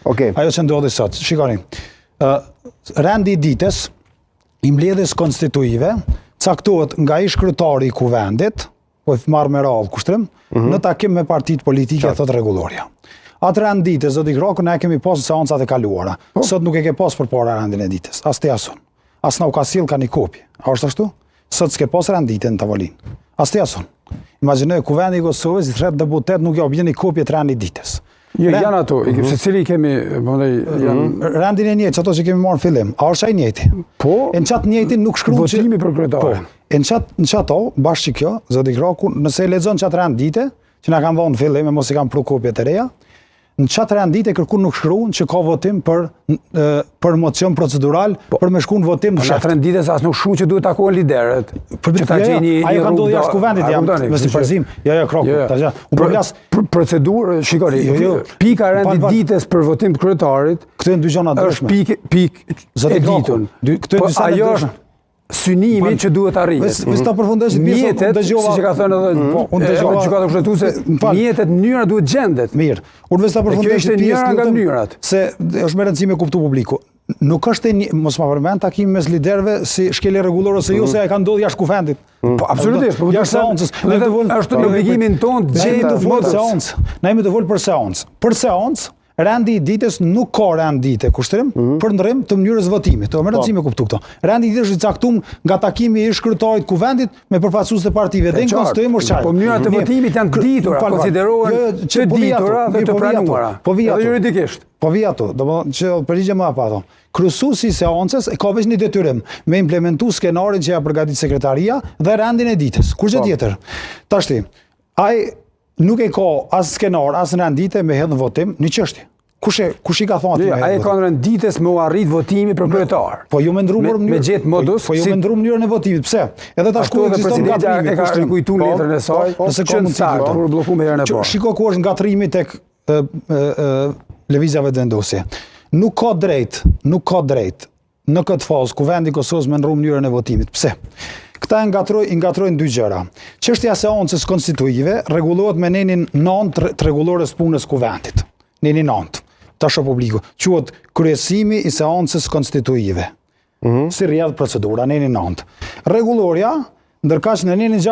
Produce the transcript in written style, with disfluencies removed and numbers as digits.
Ajo që ndodhi sot, shikoni, rendi i ditës, i mbledhjes konstituive, caktohet nga ish kryetari i kuvendit, po i marrë me radhë kushtrim, në takim me partitë politike, thot rregulloria. Atë rend ditës, zoti Graku, ne kemi pas në seancat e kaluara. Sot nuk e ke pas përpara rendin e ditës, as te asun. As na u ka sill ka një kopje. A është ashtu? Sot s'ke pas rend ditën në tavolinë. As te asun. Imagjinoj kuvendi i Kosovës, i thret deputet nuk ja bën një kopje të rendit ditës. Jo, janë ato, secili kemi, rendin e njëjtë, ato që kemi marrë në fillim, a është ai njëjti? Po. E në qatë njëjtin nuk shkruan votimi për kryetarin. Po. E në qato, bashkë që kjo, zoti Graku, nëse e lexon qatë rend dite, që na kanë dhënë në fillim, e mos i kanë pru kopje të reja, në qatë rend dite kërkun nuk shkruan që ka votim për mocion procedural, për me shku në votim në qatë rend dite, as nuk shkruan që duhet takohen liderët. Ajo ka ndodhur jashtë kuvendit jam, me si përzim. Jo, Kroku, procedurë, shikoni, pika rendit ditës për votim të kryetarit, këto janë dy gjëra ndryshme. Është pikë e ditën. Këto janë dy ajo është synimi që duhet arrihet. Vis ta përfundosh mjetet, siç e ka thënë edhe gjykata kushtetuese, mjetet, mënyra duhet gjendet. Mirë. Unë vis ta përfundosh njëra nga mënyrat. Se është më rëndësishme kuptu publiku. Nuk është mos ma përmend takimi mes liderëve si shkelje rregullore ose jo se ai ka ndodhur jashtë kuvendit. Po absolutisht, po jashtë seancës. Është në obligimin tonë të gjejmë të seancë. Na jemi të vol për seancë. Për seancë rendi i ditës nuk ka rend dite kushtrim për ndërrim të mënyrës votimit. Të më rëndësishme kuptu këto. Rendi i ditës është i caktuar nga takimi i ish kryetarit kuvendit me përfaqësues të partive dhe në konstituim është qartë. Po mënyrat e votimit janë të ditura, konsiderohen të ditura dhe të pranuara. Po vi ato. Juridikisht. Po vi ato, domethënë që përgjigje më apo ato. Kryesuesi i seancës ka veç një detyrim me implementu skenarin që ja përgatit sekretaria dhe rendin e ditës. Kurçë tjetër. Tashti, ai nuk e ka as skenar, as në rendite me hedhë në votim, një çështje. Kush i ka thonë atë? Ai ka në rendites me u arrit votimi për kryetar. Po ju më ndrum me gjet modus. Po ju më ndrum mënyrën e votimit. Pse? Edhe tash ku ekziston gatrimi, e ka kujtuar letrën e saj, nëse ka mundësi për bllokuar me herën e parë. Shiko ku është ngatrimi tek lëvizjave të vendosje. Nuk ka drejt në këtë fazë kuvendi i Kosovës me ndrum mënyrën e votimit. Pse? Këta ngatrojnë dy gjëra. Çështja e seancës konstituive rregullohet me nenin 9 të rregullores punës kuvendit. Neni 9. Tash publiku. Quhet kryesimi i seancës konstituive. Si rrjedh procedura neni 9. Rregulloria ndërkaq në nenin